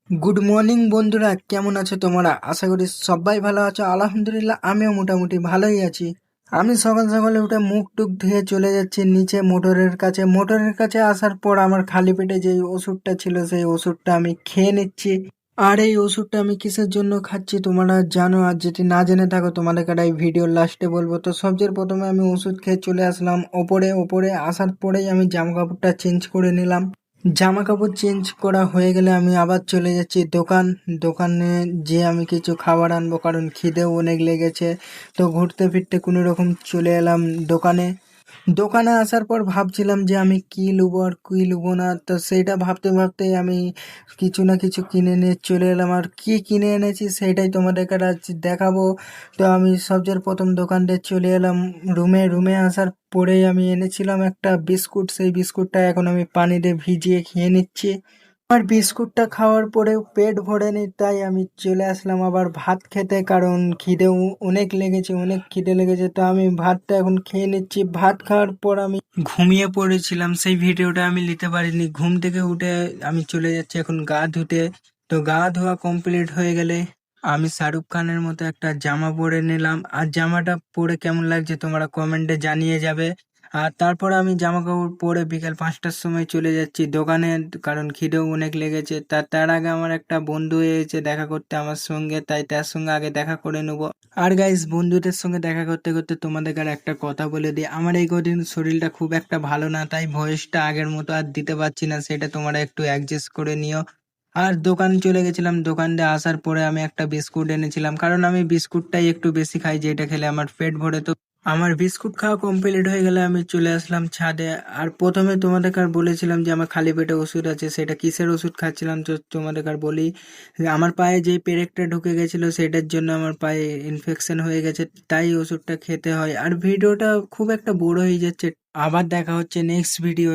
Good morning বন্ধুরা, কেমন আছো তোমরা? আশা করি সবাই ভালো আছো। আলহামদুলিল্লাহ, আমিও মোটামুটি ভালোই আছি। আমি সকাল সকালে উঠে মুখ টুক ধুয়ে চলে যাচ্ছি নিচে মোটরের কাছে আসার পর আমার খালি পেটে যে ওষুধটা ছিল সেই ওষুধটা আমি খেয়ে নিচ্ছি। আর এই ওষুধটা আমি কিসের জন্য খাচ্ছি তোমরা জানো, আর যদি না জেনে থাকো তোমাদেরকে এই ভিডিওর লাস্টে বলবো। তো সবচেয়ে প্রথমে আমি ওষুধ খেয়ে চলে আসলাম ওপরে। ওপরে আসার পরেই আমি জামা কাপড়টা চেঞ্জ করে নিলাম। জামা কাপড় চেঞ্জ করা হয়ে গেলে আমি আবার চলে যাচ্ছি দোকানে। যে আমি কিছু খাবার আনবো, কারণ খিদেও অনেক লেগেছে। তো ঘুরতে ফিরতে কোনো রকম চলে এলাম দোকানে। দোকানে আসার পর ভাবছিলাম যে আমি কি লুবো আর কি লুবো না, তো সেইটা ভাবতে ভাবতে আমি কিছু না কিছু কিনে নিয়ে চলে এলাম। আর কি কিনে এনেছি সেইটাই তোমাদেরকে আজ দেখাবো। তো আমি সবচেয়ে প্রথম দোকানটা চলে এলাম রুমে আসার পরেই আমি এনেছিলাম একটা বিস্কুট। সেই বিস্কুটটা এখন আমি পানি দিয়ে ভিজিয়ে খেয়ে নিচ্ছি। আর বিস্কুটটা খাওয়ার পরেও পেট ভরেনি, তাই আমি চলে আসলাম আবার ভাত খেতে, কারণ খিদেও অনেক খিদে লেগেছে। তো আমি ভাতটা এখন খেয়ে নিচ্ছি। ভাত খাওয়ার পর আমি ঘুমিয়ে পড়েছিলাম, সেই ভিডিওটা আমি নিতে পারিনি। ঘুম থেকে উঠে আমি চলে যাচ্ছি এখন গা ধুতে। তো গা ধোয়া কমপ্লিট হয়ে গেলে আমি শাহরুখ খানের মতো একটা জামা পরে নিলাম। আর জামাটা পরে কেমন লাগছে তোমরা কমেন্টে জানিয়ে যাবে। আর তারপর আমি জামা কাপড় পরে বিকাল 5টার সময় চলে যাচ্ছি দোকানে, কারণ খিদেও অনেক লেগেছে। তার আগে আমার একটা বন্ধু এসেছে দেখা করতে আমার সঙ্গে, তাই তার সঙ্গে আগে দেখা করে নেবো। আর গাইস, বন্ধুদের সঙ্গে দেখা করতে করতে তোমাদেরকে আর একটা কথা বলে দিই, আমার এই কদিন শরীরটা খুব একটা ভালো না, তাই ভয়েসটা আগের মতো আর দিতে পারছি না। সেটা তোমরা একটু অ্যাডজাস্ট করে নিও। আর দোকান চলে গেছিলাম, দোকান দিয়ে আসার পরে আমি একটা বিস্কুট এনেছিলাম, কারণ আমি বিস্কুটটাই একটু বেশি খাই, যেটা খেলে আমার পেট ভরে। তো আমার বিস্কুট খাওয়া কমপ্লিট হয়ে গেলে আমি চলে আসলাম ছাদে। আর প্রথমে তোমাদেরকে আর বলেছিলাম যে আমার খালি পেটে ওষুধ আছে, সেটা কিসের ওষুধ খাচ্ছিলাম তো তোমাদেরকে আর বলি। যে আমার পায়ে যে পেরেকটা ঢুকে গেছিল সেটার জন্য আমার পায়ে ইনফেকশন হয়ে গেছে, তাই ওষুধটা খেতে হয়। আর ভিডিওটা খুব একটা বড় হয়ে যাচ্ছে। আবার দেখা হচ্ছে নেক্সট ভিডিও।